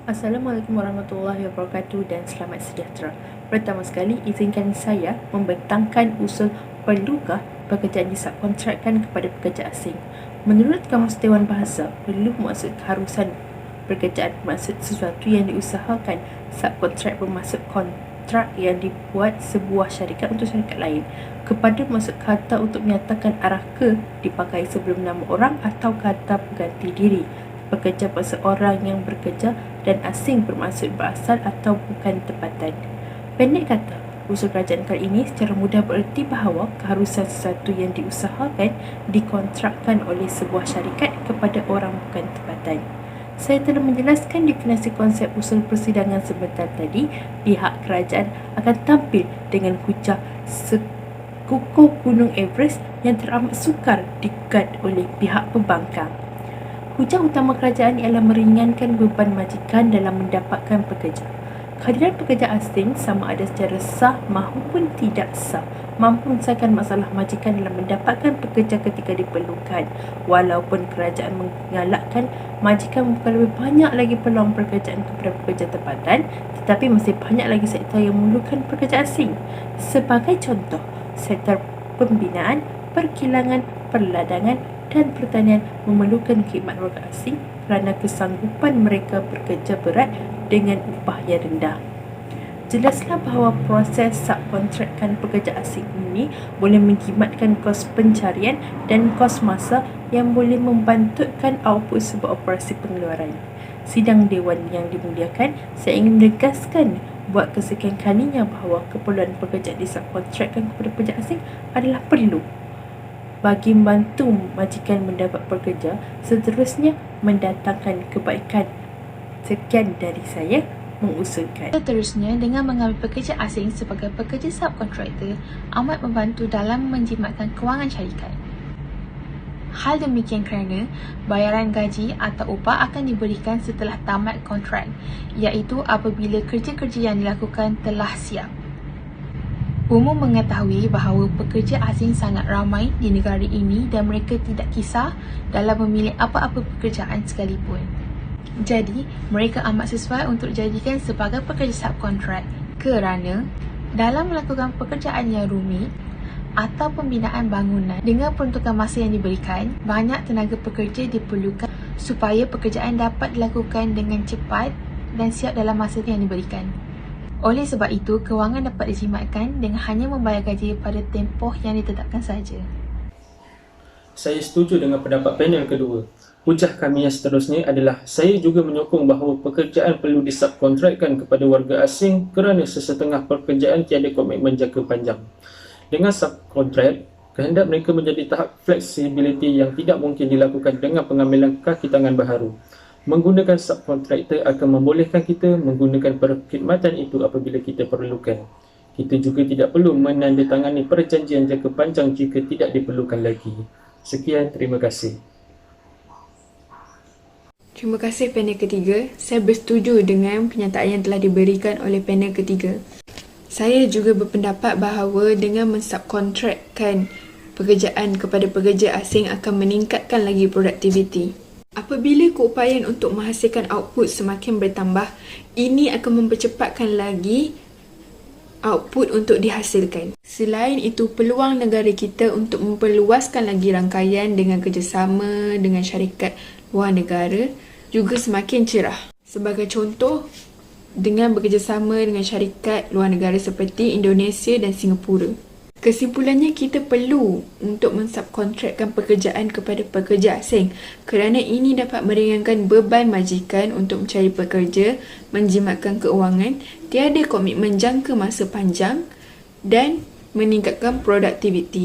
Assalamualaikum warahmatullahi wabarakatuh dan selamat sejahtera. Pertama sekali, izinkan saya membentangkan usul perlukah pekerjaan disubkontrakkan kepada pekerja asing. Menurut Kamus Dewan Bahasa, perlu bermaksud keharusan pekerjaan bermaksud sesuatu yang diusahakan. Subkontrak bermaksud kontrak yang dibuat sebuah syarikat untuk syarikat lain. Kepada bermaksud kata untuk menyatakan arah dipakai sebelum nama orang atau kata pengganti diri. Pekerja bermaksud orang yang bekerja dan asing bermaksud berasal atau bukan tempatan. Pendek kata, usul kerajaan kali ini secara mudah bererti bahawa keharusan sesuatu yang diusahakan dikontrakkan oleh sebuah syarikat kepada orang bukan tempatan. Saya telah menjelaskan definisi konsep usul persidangan sebentar tadi. Pihak kerajaan akan tampil dengan hujah sekukuh Gunung Everest yang teramat sukar digugat oleh pihak pembangkang. Hujah utama kerajaan ialah meringankan beban majikan dalam mendapatkan pekerja. Kehadiran pekerja asing sama ada secara sah maupun tidak sah mampu menyelesaikan masalah majikan dalam mendapatkan pekerja ketika diperlukan. Walaupun kerajaan mengalakkan majikan membuka lebih banyak lagi peluang pekerjaan kepada pekerja tempatan, tetapi masih banyak lagi sektor yang memerlukan pekerja asing. Sebagai contoh, sektor pembinaan, perkilangan, perladangan dan pertanian memerlukan khidmat warga asing kerana kesanggupan mereka bekerja berat dengan upah yang rendah. Jelaslah bahawa proses subkontrakkan pekerja asing ini boleh mengkhidmatkan kos pencarian dan kos masa yang boleh membantutkan output sebuah operasi pengeluaran. Sidang Dewan yang dimuliakan, saya ingin menegaskan buat kesekian kalinya bahawa keperluan pekerjaan disubkontrakkan kepada pekerja asing adalah perlu bagi membantu majikan mendapat pekerja, seterusnya mendatangkan kebaikan. Sekian dari saya mengusulkan. Seterusnya, dengan mengambil pekerja asing sebagai pekerja subkontraktor amat membantu dalam menjimatkan kewangan syarikat. Hal demikian kerana bayaran gaji atau upah akan diberikan setelah tamat kontrak, iaitu apabila kerja-kerja yang dilakukan telah siap. Umum mengetahui bahawa pekerja asing sangat ramai di negara ini dan mereka tidak kisah dalam memilih apa-apa pekerjaan sekalipun. Jadi, mereka amat sesuai untuk dijadikan sebagai pekerja subkontrak kerana dalam melakukan pekerjaan yang rumit atau pembinaan bangunan dengan peruntukan masa yang diberikan, banyak tenaga pekerja diperlukan supaya pekerjaan dapat dilakukan dengan cepat dan siap dalam masa yang diberikan. Oleh sebab itu, kewangan dapat dijimatkan dengan hanya membayar gaji pada tempoh yang ditetapkan sahaja. Saya setuju dengan pendapat panel kedua. Hujah kami yang seterusnya adalah saya juga menyokong bahawa pekerjaan perlu disubkontrakkan kepada warga asing kerana sesetengah pekerjaan tiada komitmen jangka panjang. Dengan subkontrak, kehendak mereka menjadi tahap flexibility yang tidak mungkin dilakukan dengan pengambilan kaki tangan baharu. Menggunakan subkontraktor akan membolehkan kita menggunakan perkhidmatan itu apabila kita perlukan. Kita juga tidak perlu menandatangani perjanjian jangka panjang jika tidak diperlukan lagi. Sekian, terima kasih. Terima kasih panel ketiga. Saya bersetuju dengan pernyataan yang telah diberikan oleh panel ketiga. Saya juga berpendapat bahawa dengan mensubkontrakkan pekerjaan kepada pekerja asing akan meningkatkan lagi produktiviti. Apabila keupayaan untuk menghasilkan output semakin bertambah, ini akan mempercepatkan lagi output untuk dihasilkan. Selain itu, peluang negara kita untuk memperluaskan lagi rangkaian dengan kerjasama dengan syarikat luar negara juga semakin cerah. Sebagai contoh, dengan bekerjasama dengan syarikat luar negara seperti Indonesia dan Singapura. Kesimpulannya, kita perlu untuk mensubkontrakkan pekerjaan kepada pekerja asing kerana ini dapat meringankan beban majikan untuk mencari pekerja, menjimatkan keuangan, tiada komitmen jangka masa panjang dan meningkatkan produktiviti.